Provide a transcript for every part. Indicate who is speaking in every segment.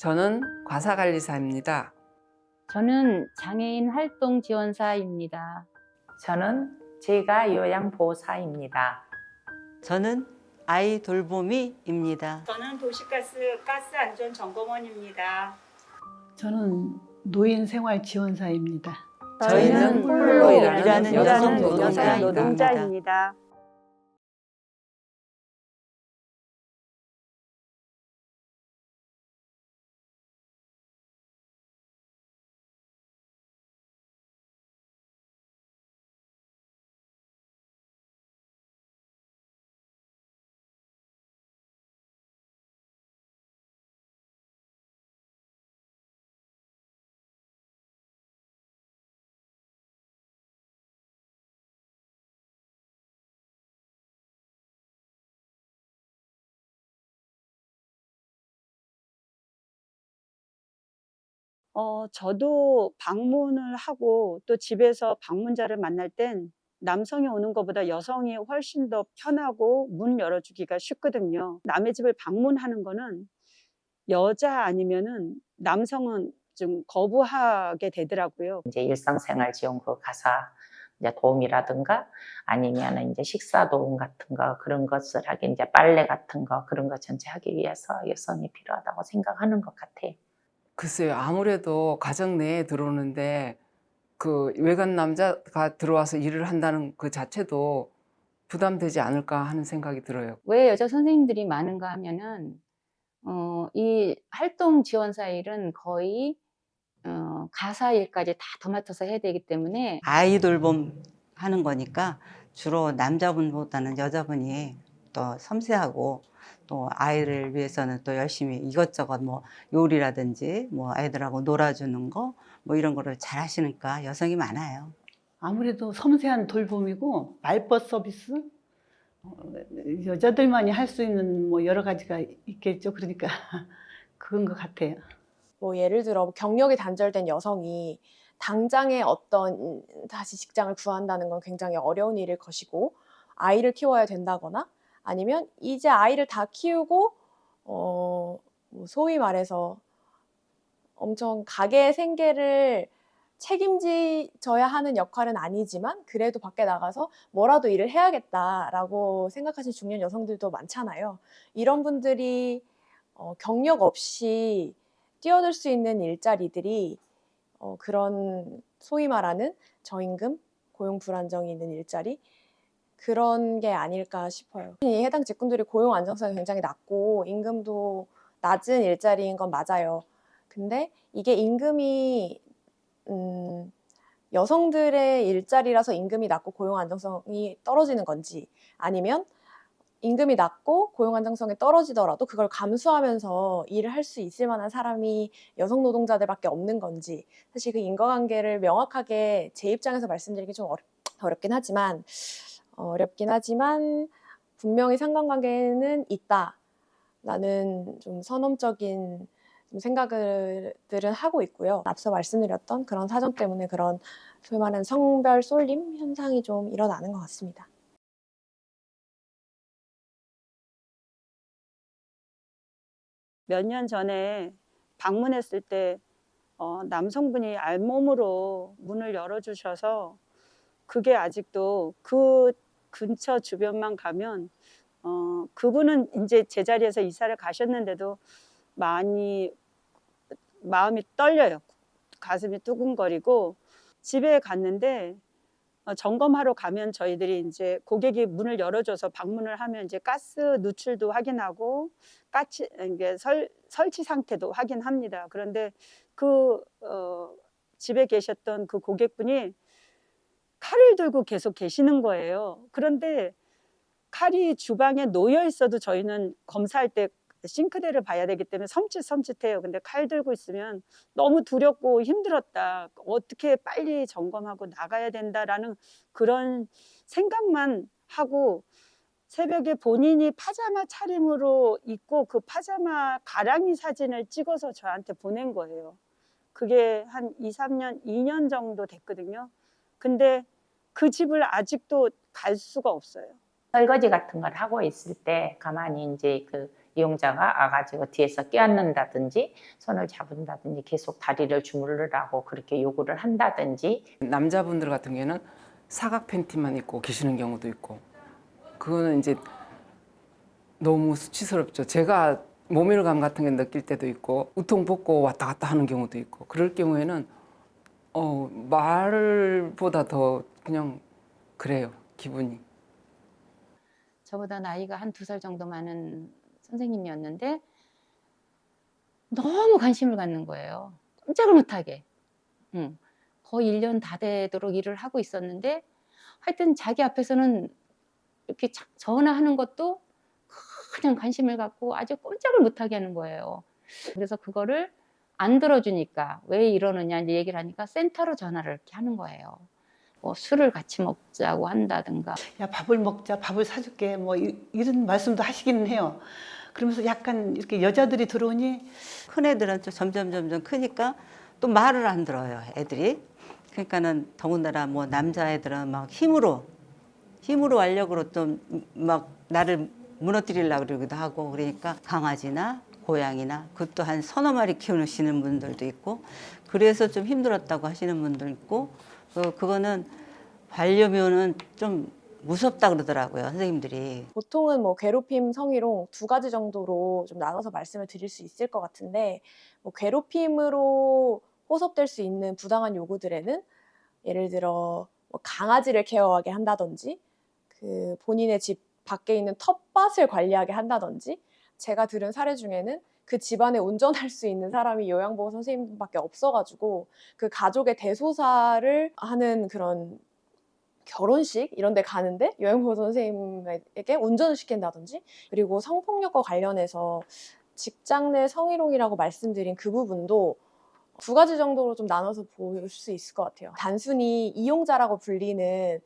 Speaker 1: 저는 과사관리사입니다.
Speaker 2: 저는 장애인 활동 지원사입니다.
Speaker 3: 저는 제가 요양보호사입니다.
Speaker 4: 저는 아이 돌보미입니다.
Speaker 5: 저는 도시가스 가스안전점검원입니다.
Speaker 6: 저는 노인생활지원사입니다.
Speaker 1: 저희는 홀로 일하는 여성
Speaker 5: 노동자입니다. 저도 방문을 하고 또 집에서 방문자를 만날 땐 남성이 오는 것보다 여성이 훨씬 더 편하고 문 열어주기가 쉽거든요. 남의 집을 방문하는 거는 여자 아니면은 남성은 좀 거부하게 되더라고요.
Speaker 3: 이제 일상생활지원금 가사 이제 도움이라든가 아니면 이제 식사 도움 같은 거 그런 것을 하기 이제 빨래 같은 거 그런 거 전체 하기 위해서 여성이 필요하다고 생각하는 것 같아요.
Speaker 1: 글쎄요, 아무래도 가정 내에 들어오는데 그 외간 남자가 들어와서 일을 한다는 그 자체도 부담되지 않을까 하는 생각이 들어요.
Speaker 2: 왜 여자 선생님들이 많은가 하면은 이 활동 지원사 일은 거의 가사 일까지 다 도맡아서 해야 되기 때문에
Speaker 4: 아이 돌봄 하는 거니까 주로 남자분보다는 여자분이 또 섬세하고 또 아이를 위해서는 또 열심히 이것저것 뭐 요리라든지 뭐 아이들하고 놀아주는 거 뭐 이런 거를 잘 하시니까 여성이 많아요.
Speaker 6: 아무래도 섬세한 돌봄이고 말벗 서비스? 여자들만이 할 수 있는 뭐 여러 가지가 있겠죠. 그러니까 그런 것 같아요.
Speaker 7: 뭐 예를 들어 경력이 단절된 여성이 당장에 어떤 다시 직장을 구한다는 건 굉장히 어려운 일일 것이고 아이를 키워야 된다거나 아니면 이제 아이를 다 키우고 뭐 소위 말해서 엄청 가게의 생계를 책임져야 하는 역할은 아니지만 그래도 밖에 나가서 뭐라도 일을 해야겠다라고 생각하시는 중년 여성들도 많잖아요. 이런 분들이 경력 없이 뛰어들 수 있는 일자리들이 그런 소위 말하는 저임금, 고용 불안정이 있는 일자리 그런 게 아닐까 싶어요. 이 해당 직군들이 고용 안정성이 굉장히 낮고 임금도 낮은 일자리인 건 맞아요. 근데 이게 임금이 여성들의 일자리라서 임금이 낮고 고용 안정성이 떨어지는 건지 아니면 임금이 낮고 고용 안정성이 떨어지더라도 그걸 감수하면서 일을 할 수 있을 만한 사람이 여성 노동자들밖에 없는 건지 사실 그 인과관계를 명확하게 제 입장에서 말씀드리기 좀 어렵긴 하지만 분명히 상관관계는 있다라는 좀 선언적인 생각들은 하고 있고요. 앞서 말씀드렸던 그런 사정 때문에 그런 소위 말하는 성별 쏠림 현상이 좀 일어나는 것 같습니다.
Speaker 5: 몇 년 전에 방문했을 때 남성분이 알몸으로 문을 열어주셔서 그게 아직도 그 근처 주변만 가면 그분은 이제 제자리에서 이사를 가셨는데도 많이 마음이 떨려요. 가슴이 두근거리고 집에 갔는데 점검하러 가면 저희들이 이제 고객이 문을 열어줘서 방문을 하면 이제 가스 누출도 확인하고 이게 설치 상태도 확인합니다. 그런데 그 집에 계셨던 그 고객분이 칼을 들고 계속 계시는 거예요. 그런데 칼이 주방에 놓여 있어도 저희는 검사할 때 싱크대를 봐야 되기 때문에 섬찟해요. 근데 칼 들고 있으면 너무 두렵고 힘들었다. 어떻게 빨리 점검하고 나가야 된다라는 그런 생각만 하고 새벽에 본인이 파자마 차림으로 입고 그 파자마 가랑이 사진을 찍어서 저한테 보낸 거예요. 그게 한 2년 정도 됐거든요. 근데 그 집을 아직도 갈 수가 없어요.
Speaker 3: 설거지 같은 걸 하고 있을 때 가만히 이제 그 이용자가 와가지고 뒤에서 껴안는다든지 손을 잡은다든지 계속 다리를 주물르라고 그렇게 요구를 한다든지.
Speaker 1: 남자분들 같은 경우에는 사각 팬티만 입고 계시는 경우도 있고, 그거는 이제 너무 수치스럽죠. 제가 모멸감 같은 게 느낄 때도 있고, 우통 벗고 왔다 갔다 하는 경우도 있고, 그럴 경우에는 말보다 더 그냥 그래요, 기분이.
Speaker 2: 저보다 나이가 한 2살 정도 많은 선생님이었는데 너무 관심을 갖는 거예요. 꼼짝을 못하게. 거의 1년 다 되도록 일을 하고 있었는데 하여튼 자기 앞에서는 이렇게 전화하는 것도 그냥 관심을 갖고 아주 꼼짝을 못하게 하는 거예요. 그래서 그거를 안 들어주니까 왜 이러느냐 이제 얘기를 하니까 센터로 전화를 이렇게 하는 거예요. 뭐 술을 같이 먹자고 한다든가.
Speaker 6: 야, 밥을 먹자, 밥을 사줄게, 뭐 이런 말씀도 하시기는 해요. 그러면서 약간 이렇게 여자들이 들어오니
Speaker 4: 큰 애들은 좀 점점 크니까 또 말을 안 들어요, 애들이. 그러니까는 더군다나 뭐 남자애들은 막 힘으로 완력으로 좀 막 나를 무너뜨리려고 그러기도 하고, 그러니까 강아지나 고양이나 그것도 한 서너 마리 키우시는 분들도 있고, 그래서 좀 힘들었다고 하시는 분도 있고, 그거는 반려묘는 좀 무섭다 그러더라고요, 선생님들이.
Speaker 7: 보통은 뭐 괴롭힘, 성희롱 2가지 정도로 좀 나눠서 말씀을 드릴 수 있을 것 같은데, 뭐 괴롭힘으로 호sob될 수 있는 부당한 요구들에는 예를 들어 뭐 강아지를 케어하게 한다든지, 그 본인의 집 밖에 있는 텃밭을 관리하게 한다든지, 제가 들은 사례 중에는 그 집안에 운전할 수 있는 사람이 요양보호 선생님밖에 없어가지고 그 가족의 대소사를 하는 그런 결혼식 이런 데 가는데 요양보호 선생님에게 운전을 시킨다든지, 그리고 성폭력과 관련해서 직장 내 성희롱이라고 말씀드린 그 부분도 2가지 정도로 좀 나눠서 볼 수 있을 것 같아요. 단순히 이용자라고 불리는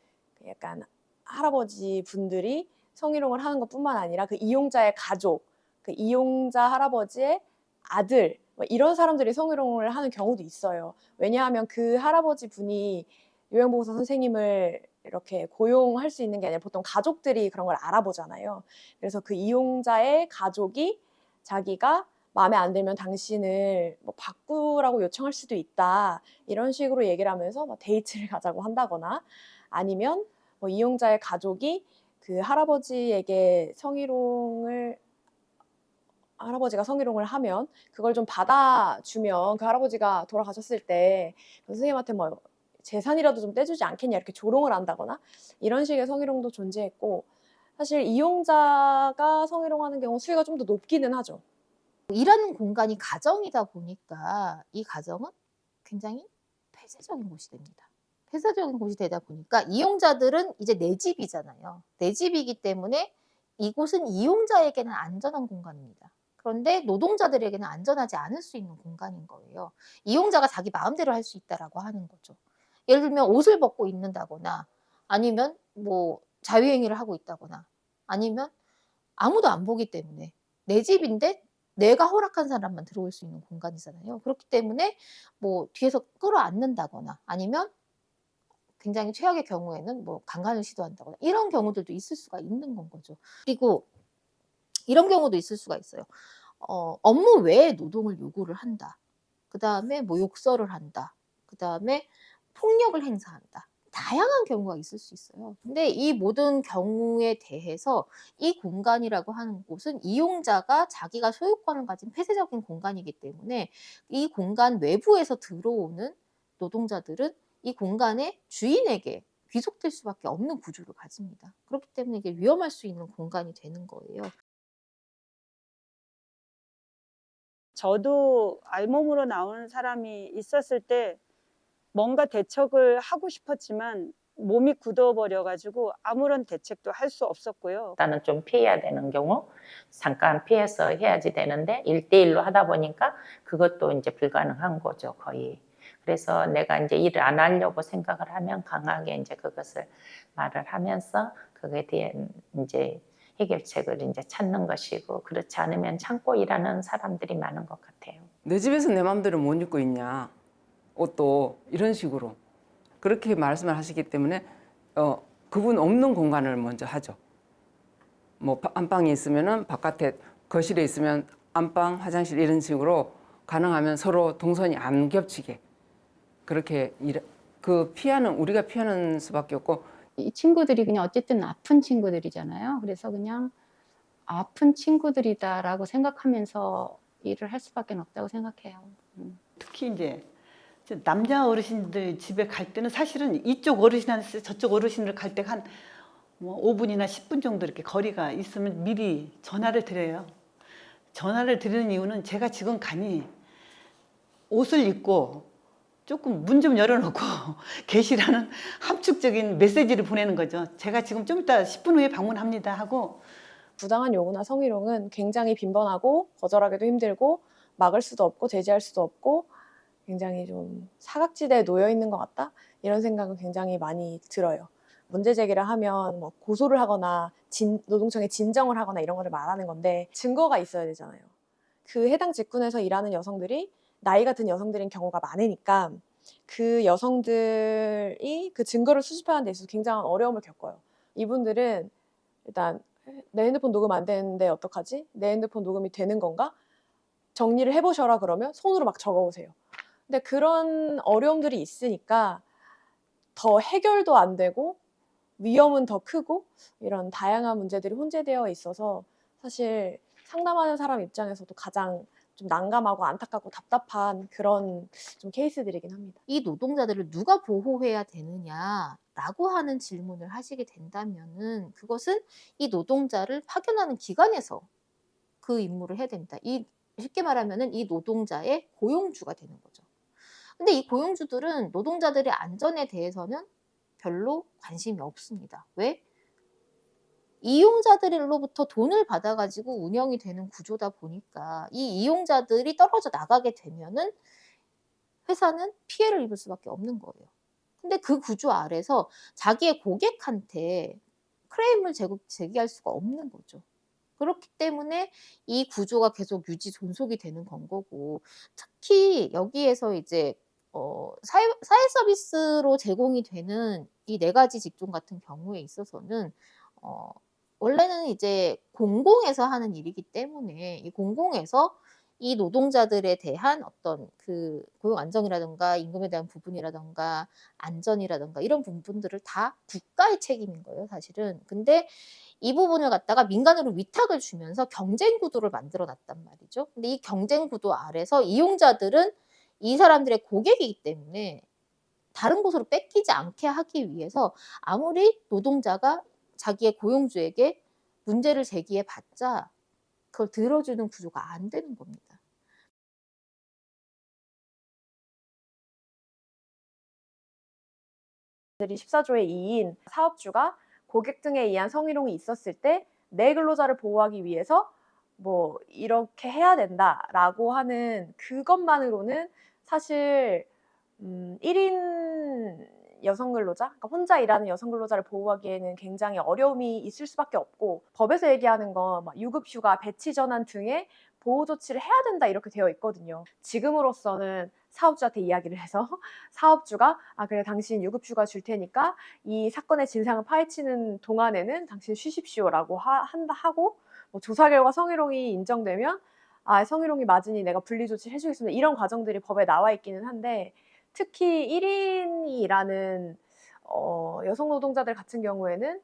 Speaker 7: 약간 할아버지 분들이 성희롱을 하는 것뿐만 아니라 그 이용자의 가족, 그 이용자 할아버지의 아들, 뭐 이런 사람들이 성희롱을 하는 경우도 있어요. 왜냐하면 그 할아버지 분이 요양보호사 선생님을 이렇게 고용할 수 있는 게 아니라 보통 가족들이 그런 걸 알아보잖아요. 그래서 그 이용자의 가족이 자기가 마음에 안 들면 당신을 뭐 바꾸라고 요청할 수도 있다, 이런 식으로 얘기를 하면서 뭐 데이트를 가자고 한다거나, 아니면 뭐 이용자의 가족이 그 할아버지가 성희롱을 하면 그걸 좀 받아주면 그 할아버지가 돌아가셨을 때 선생님한테 뭐 재산이라도 좀 떼주지 않겠냐, 이렇게 조롱을 한다거나, 이런 식의 성희롱도 존재했고, 사실 이용자가 성희롱하는 경우 수위가 좀 더 높기는 하죠.
Speaker 8: 일하는 공간이 가정이다 보니까 이 가정은 굉장히 폐쇄적인 곳이 됩니다. 폐쇄적인 곳이 되다 보니까 이용자들은 이제 내 집이잖아요. 내 집이기 때문에 이곳은 이용자에게는 안전한 공간입니다. 그런데 노동자들에게는 안전하지 않을 수 있는 공간인 거예요. 이용자가 자기 마음대로 할 수 있다라고 하는 거죠. 예를 들면 옷을 벗고 있는다거나, 아니면 뭐 자유행위를 하고 있다거나, 아니면 아무도 안 보기 때문에 내 집인데 내가 허락한 사람만 들어올 수 있는 공간이잖아요. 그렇기 때문에 뭐 뒤에서 끌어안는다거나, 아니면 굉장히 최악의 경우에는 뭐 강간을 시도한다거나, 이런 경우들도 있을 수가 있는 건 거죠. 그리고 이런 경우도 있을 수가 있어요. 업무 외에 노동을 요구를 한다. 그 다음에 뭐 욕설을 한다. 그 다음에 폭력을 행사한다. 다양한 경우가 있을 수 있어요. 근데 이 모든 경우에 대해서 이 공간이라고 하는 곳은 이용자가 자기가 소유권을 가진 폐쇄적인 공간이기 때문에 이 공간 외부에서 들어오는 노동자들은 이 공간의 주인에게 귀속될 수밖에 없는 구조를 가집니다. 그렇기 때문에 이게 위험할 수 있는 공간이 되는 거예요.
Speaker 5: 저도 알몸으로 나오는 사람이 있었을 때 뭔가 대책을 하고 싶었지만 몸이 굳어버려가지고 아무런 대책도 할 수 없었고요.
Speaker 3: 일단은 좀 피해야 되는 경우 잠깐 피해서 해야지 되는데 1대1로 하다 보니까 그것도 이제 불가능한 거죠, 거의. 그래서 내가 이제 일을 안 하려고 생각을 하면 강하게 이제 그것을 말을 하면서 그거에 대한 이제 해결책을 이제 찾는 것이고, 그렇지 않으면 참고 일하는 사람들이 많은 것 같아요.
Speaker 1: 내 집에서 내 마음대로 못 입고 있냐, 옷도, 이런 식으로 그렇게 말씀을 하시기 때문에 그분 없는 공간을 먼저 하죠. 뭐 안방에 있으면은 바깥에 거실에 있으면 안방, 화장실 이런 식으로 가능하면 서로 동선이 안 겹치게 그렇게 우리가 피하는 수밖에 없고
Speaker 2: 이 친구들이 그냥 어쨌든 아픈 친구들이잖아요. 그래서 그냥 아픈 친구들이다라고 생각하면서 일을 할 수밖에 없다고 생각해요.
Speaker 6: 특히 이제 남자 어르신들 집에 갈 때는 사실은 이쪽 어르신한테 저쪽 어르신을 갈 때 한 뭐 5분이나 10분 정도 이렇게 거리가 있으면 미리 전화를 드려요. 전화를 드리는 이유는 제가 지금 가니 옷을 입고 조금 문 좀 열어놓고 계시라는 함축적인 메시지를 보내는 거죠. 제가 지금 좀 이따 10분 후에 방문합니다 하고.
Speaker 7: 부당한 요구나 성희롱은 굉장히 빈번하고 거절하기도 힘들고 막을 수도 없고 제지할 수도 없고 굉장히 좀 사각지대에 놓여 있는 것 같다 이런 생각은 굉장히 많이 들어요. 문제 제기를 하면 뭐 고소를 하거나 노동청에 진정을 하거나 이런 거를 말하는 건데 증거가 있어야 되잖아요. 그 해당 직군에서 일하는 여성들이 나이가 든 여성들인 경우가 많으니까 그 여성들이 그 증거를 수집하는 데 있어서 굉장한 어려움을 겪어요. 이분들은 일단 내 핸드폰 녹음 안 되는데 어떡하지? 내 핸드폰 녹음이 되는 건가? 정리를 해보셔라 그러면 손으로 막 적어오세요. 근데 그런 어려움들이 있으니까 더 해결도 안 되고 위험은 더 크고 이런 다양한 문제들이 혼재되어 있어서 사실 상담하는 사람 입장에서도 가장 좀 난감하고 안타깝고 답답한 그런 좀 케이스들이긴 합니다.
Speaker 8: 이 노동자들을 누가 보호해야 되느냐라고 하는 질문을 하시게 된다면은 그것은 이 노동자를 파견하는 기관에서 그 임무를 해야 됩니다. 쉽게 말하면은 이 노동자의 고용주가 되는 거죠. 근데 이 고용주들은 노동자들의 안전에 대해서는 별로 관심이 없습니다. 왜? 이용자들로부터 돈을 받아가지고 운영이 되는 구조다 보니까 이 이용자들이 떨어져 나가게 되면은 회사는 피해를 입을 수밖에 없는 거예요. 근데 그 구조 아래서 자기의 고객한테 클레임을 제기할 수가 없는 거죠. 그렇기 때문에 이 구조가 계속 유지 존속이 되는 건 거고, 특히 여기에서 이제 사회 서비스로 제공이 되는 이 4가지 직종 같은 경우에 있어서는 원래는 이제 공공에서 하는 일이기 때문에 이 공공에서 이 노동자들에 대한 어떤 그 고용 안정이라든가 임금에 대한 부분이라든가 안전이라든가 이런 부분들을 다 국가의 책임인 거예요, 사실은. 근데 이 부분을 갖다가 민간으로 위탁을 주면서 경쟁 구도를 만들어 놨단 말이죠. 근데 이 경쟁 구도 아래서 이용자들은 이 사람들의 고객이기 때문에 다른 곳으로 뺏기지 않게 하기 위해서 아무리 노동자가 자기의 고용주에게 문제를 제기해 봤자 그걸 들어주는 구조가 안 되는 겁니다.
Speaker 7: 들이 14조의 2인 사업주가 고객 등에 의한 성희롱이 있었을 때 내 근로자를 보호하기 위해서 뭐 이렇게 해야 된다라고 하는 그것만으로는 사실 1인 여성 근로자, 그러니까 혼자 일하는 여성 근로자를 보호하기에는 굉장히 어려움이 있을 수밖에 없고 법에서 얘기하는 건 유급휴가, 배치 전환 등의 보호 조치를 해야 된다 이렇게 되어 있거든요. 지금으로서는 사업주한테 이야기를 해서 사업주가 그래 당신 유급휴가 줄 테니까 이 사건의 진상을 파헤치는 동안에는 당신 쉬십시오라고 하고 뭐 조사 결과 성희롱이 인정되면 성희롱이 맞으니 내가 분리 조치를 해주겠습니다. 이런 과정들이 법에 나와 있기는 한데 특히 1인이 일하는 여성 노동자들 같은 경우에는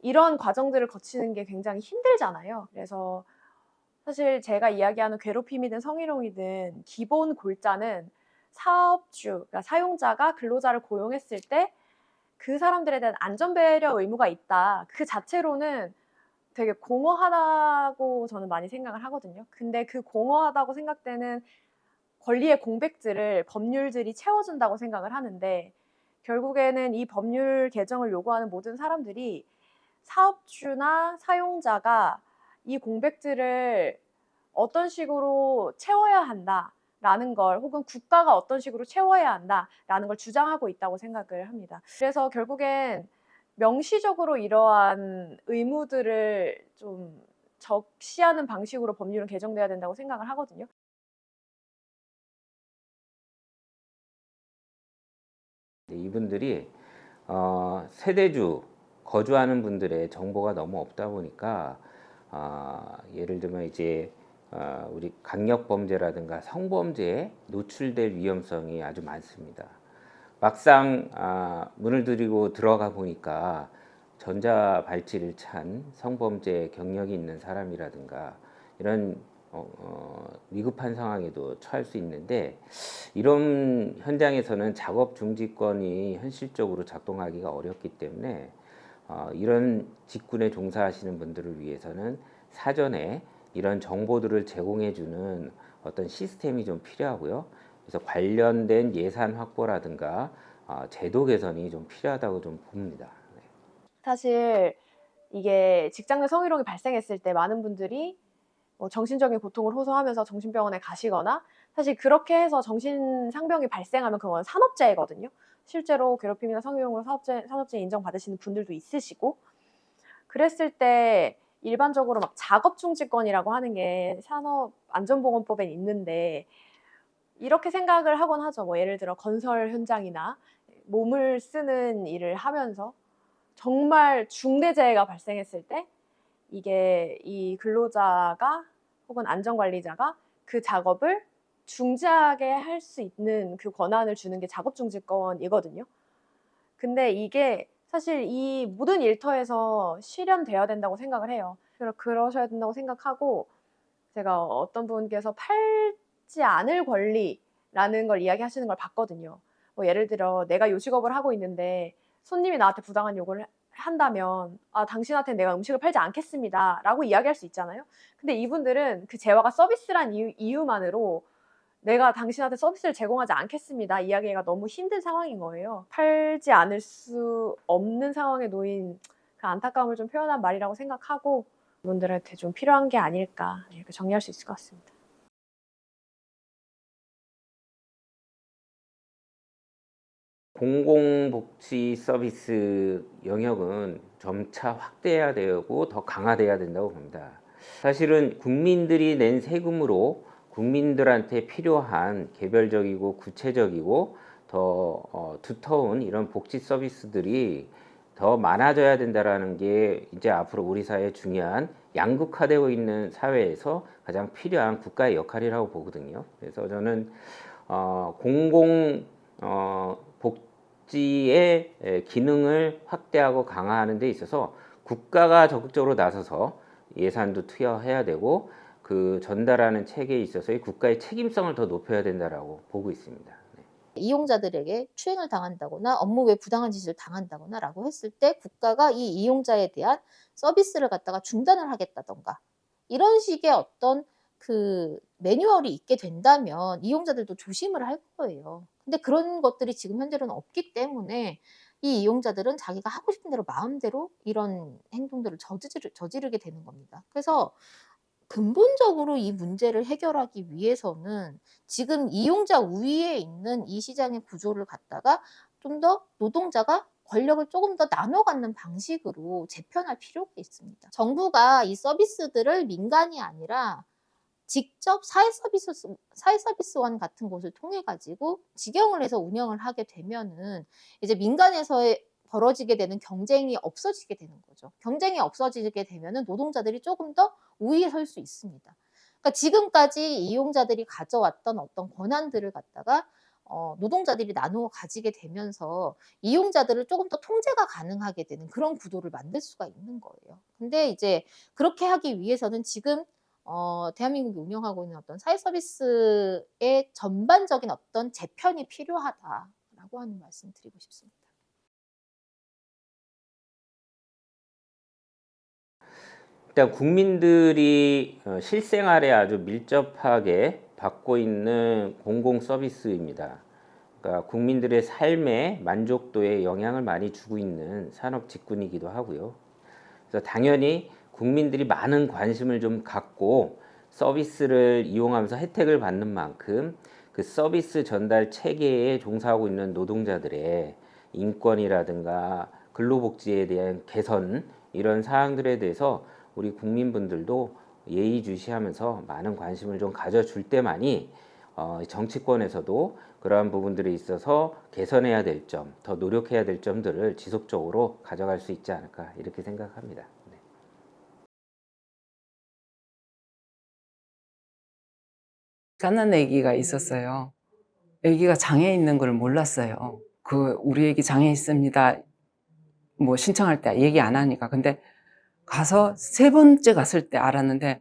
Speaker 7: 이런 과정들을 거치는 게 굉장히 힘들잖아요. 그래서 사실 제가 이야기하는 괴롭힘이든 성희롱이든 기본 골자는 사업주, 그러니까 사용자가 근로자를 고용했을 때 그 사람들에 대한 안전배려 의무가 있다. 그 자체로는 되게 공허하다고 저는 많이 생각을 하거든요. 근데 그 공허하다고 생각되는 권리의 공백들을 법률들이 채워준다고 생각을 하는데 결국에는 이 법률 개정을 요구하는 모든 사람들이 사업주나 사용자가 이 공백들을 어떤 식으로 채워야 한다라는 걸 혹은 국가가 어떤 식으로 채워야 한다라는 걸 주장하고 있다고 생각을 합니다. 그래서 결국엔 명시적으로 이러한 의무들을 좀 적시하는 방식으로 법률은 개정돼야 된다고 생각을 하거든요.
Speaker 9: 이분들이 세대주 거주하는 분들의 정보가 너무 없다 보니까 예를 들면 이제 우리 강력범죄라든가 성범죄에 노출될 위험성이 아주 많습니다. 막상 문을 들이고 들어가 보니까 전자발찌를 찬 성범죄 경력이 있는 사람이라든가 이런 위급한 상황에도 처할 수 있는데, 이런 현장에서는 작업 중지권이 현실적으로 작동하기가 어렵기 때문에 이런 직군에 종사하시는 분들을 위해서는 사전에 이런 정보들을 제공해주는 어떤 시스템이 좀 필요하고요. 그래서 관련된 예산 확보라든가 제도 개선이 좀 필요하다고 좀 봅니다. 네.
Speaker 7: 사실 이게 직장 내 성희롱이 발생했을 때 많은 분들이 뭐 정신적인 고통을 호소하면서 정신병원에 가시거나, 사실 그렇게 해서 정신상병이 발생하면 그건 산업재해거든요. 실제로 괴롭힘이나 성희롱으로 산업재해 인정받으시는 분들도 있으시고, 그랬을 때 일반적으로 막 작업중지권이라고 하는 게 산업안전보건법에 있는데, 이렇게 생각을 하곤 하죠. 뭐 예를 들어 건설 현장이나 몸을 쓰는 일을 하면서 정말 중대재해가 발생했을 때 이게 이 근로자가 혹은 안전관리자가 그 작업을 중지하게 할 수 있는 그 권한을 주는 게 작업중지권이거든요. 근데 이게 사실 이 모든 일터에서 실현되어야 된다고 생각을 해요. 그러셔야 된다고 생각하고, 제가 어떤 분께서 팔지 않을 권리라는 걸 이야기하시는 걸 봤거든요. 뭐 예를 들어 내가 요식업을 하고 있는데 손님이 나한테 부당한 요구를 한다면 당신한테 내가 음식을 팔지 않겠습니다 라고 이야기할 수 있잖아요. 근데 이분들은 그 재화가 서비스란 이유만으로 내가 당신한테 서비스를 제공하지 않겠습니다 이야기가 너무 힘든 상황인 거예요. 팔지 않을 수 없는 상황에 놓인 그 안타까움을 좀 표현한 말이라고 생각하고, 이분들한테 좀 필요한 게 아닐까 이렇게 정리할 수 있을 것 같습니다.
Speaker 9: 공공복지 서비스 영역은 점차 확대해야 되고 더 강화돼야 된다고 봅니다. 사실은 국민들이 낸 세금으로 국민들한테 필요한 개별적이고 구체적이고 더 두터운 이런 복지 서비스들이 더 많아져야 된다라는 게 이제 앞으로 우리 사회의 중요한 양극화되고 있는 사회에서 가장 필요한 국가의 역할이라고 보거든요. 그래서 저는 공공 복지의 기능을 확대하고 강화하는 데 있어서 국가가 적극적으로 나서서 예산도 투여해야 되고, 그 전달하는 체계에 있어서의 국가의 책임성을 더 높여야 된다라고 보고 있습니다. 네.
Speaker 8: 이용자들에게 추행을 당한다거나 업무 외 부당한 짓을 당한다거나 라고 했을 때 국가가 이 이용자에 대한 서비스를 갖다가 중단을 하겠다던가, 이런 식의 어떤 그 매뉴얼이 있게 된다면 이용자들도 조심을 할 거예요. 근데 그런 것들이 지금 현재로는 없기 때문에 이 이용자들은 자기가 하고 싶은 대로 마음대로 이런 행동들을 저지르게 되는 겁니다. 그래서 근본적으로 이 문제를 해결하기 위해서는 지금 이용자 우위에 있는 이 시장의 구조를 갖다가 좀 더 노동자가 권력을 조금 더 나눠 갖는 방식으로 재편할 필요가 있습니다. 정부가 이 서비스들을 민간이 아니라 직접 사회서비스원 같은 곳을 통해 가지고 직영을 해서 운영을 하게 되면은 이제 민간에서의 벌어지게 되는 경쟁이 없어지게 되는 거죠. 경쟁이 없어지게 되면은 노동자들이 조금 더 우위에 설 수 있습니다. 그러니까 지금까지 이용자들이 가져왔던 어떤 권한들을 갖다가 노동자들이 나누어 가지게 되면서 이용자들을 조금 더 통제가 가능하게 되는 그런 구도를 만들 수가 있는 거예요. 근데 이제 그렇게 하기 위해서는 지금 대한민국이 운영하고 있는 어떤 사회 서비스의 전반적인 어떤 재편이 필요하다라고 하는 말씀 드리고 싶습니다.
Speaker 9: 일단 국민들이 실생활에 아주 밀접하게 받고 있는 공공 서비스입니다. 그러니까 국민들의 삶의 만족도에 영향을 많이 주고 있는 산업 직군이기도 하고요. 그래서 당연히 국민들이 많은 관심을 좀 갖고 서비스를 이용하면서 혜택을 받는 만큼 그 서비스 전달 체계에 종사하고 있는 노동자들의 인권이라든가 근로복지에 대한 개선, 이런 사항들에 대해서 우리 국민분들도 예의주시하면서 많은 관심을 좀 가져줄 때만이 정치권에서도 그러한 부분들에 있어서 개선해야 될 점, 더 노력해야 될 점들을 지속적으로 가져갈 수 있지 않을까 이렇게 생각합니다.
Speaker 1: 갓난 아기가 있었어요. 아기가 장애 있는 걸 몰랐어요. 우리 아기 장애 있습니다. 뭐 신청할 때 얘기 안 하니까. 근데 가서 3번째 갔을 때 알았는데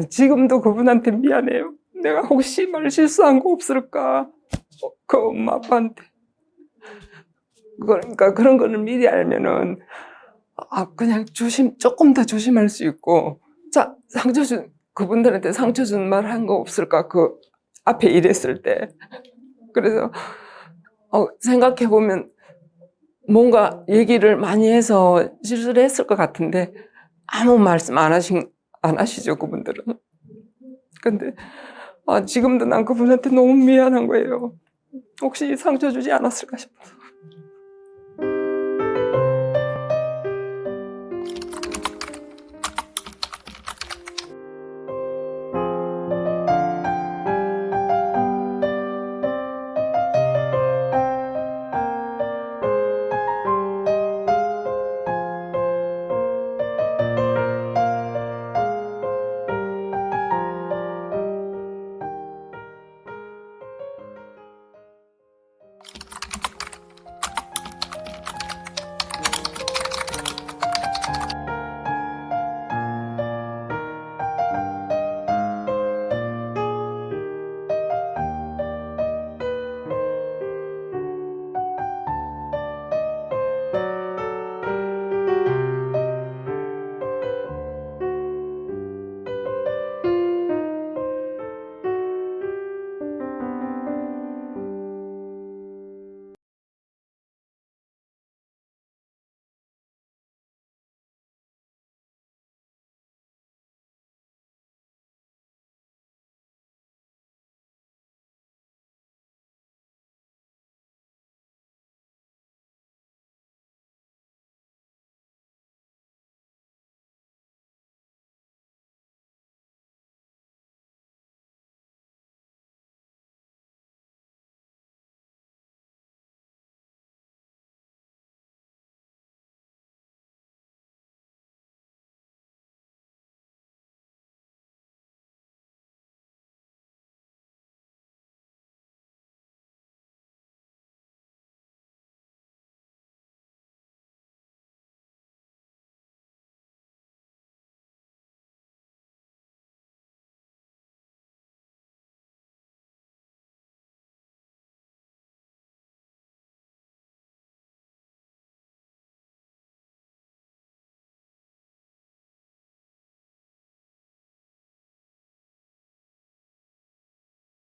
Speaker 1: 지금도 그분한테 미안해요. 내가 혹시 말 실수한 거 없을까? 그 엄마 아빠한테. 그러니까 그런 거를 미리 알면은 그냥 조금 더 조심할 수 있고. 자, 그분들한테 상처 준 말 한 거 없을까? 그 앞에 일했을 때. 그래서 생각해 보면 뭔가 얘기를 많이 해서 실수를 했을 것 같은데 아무 말씀 안 하시죠, 그분들은. 근데 지금도 난 그분한테 너무 미안한 거예요. 혹시 상처 주지 않았을까 싶어서.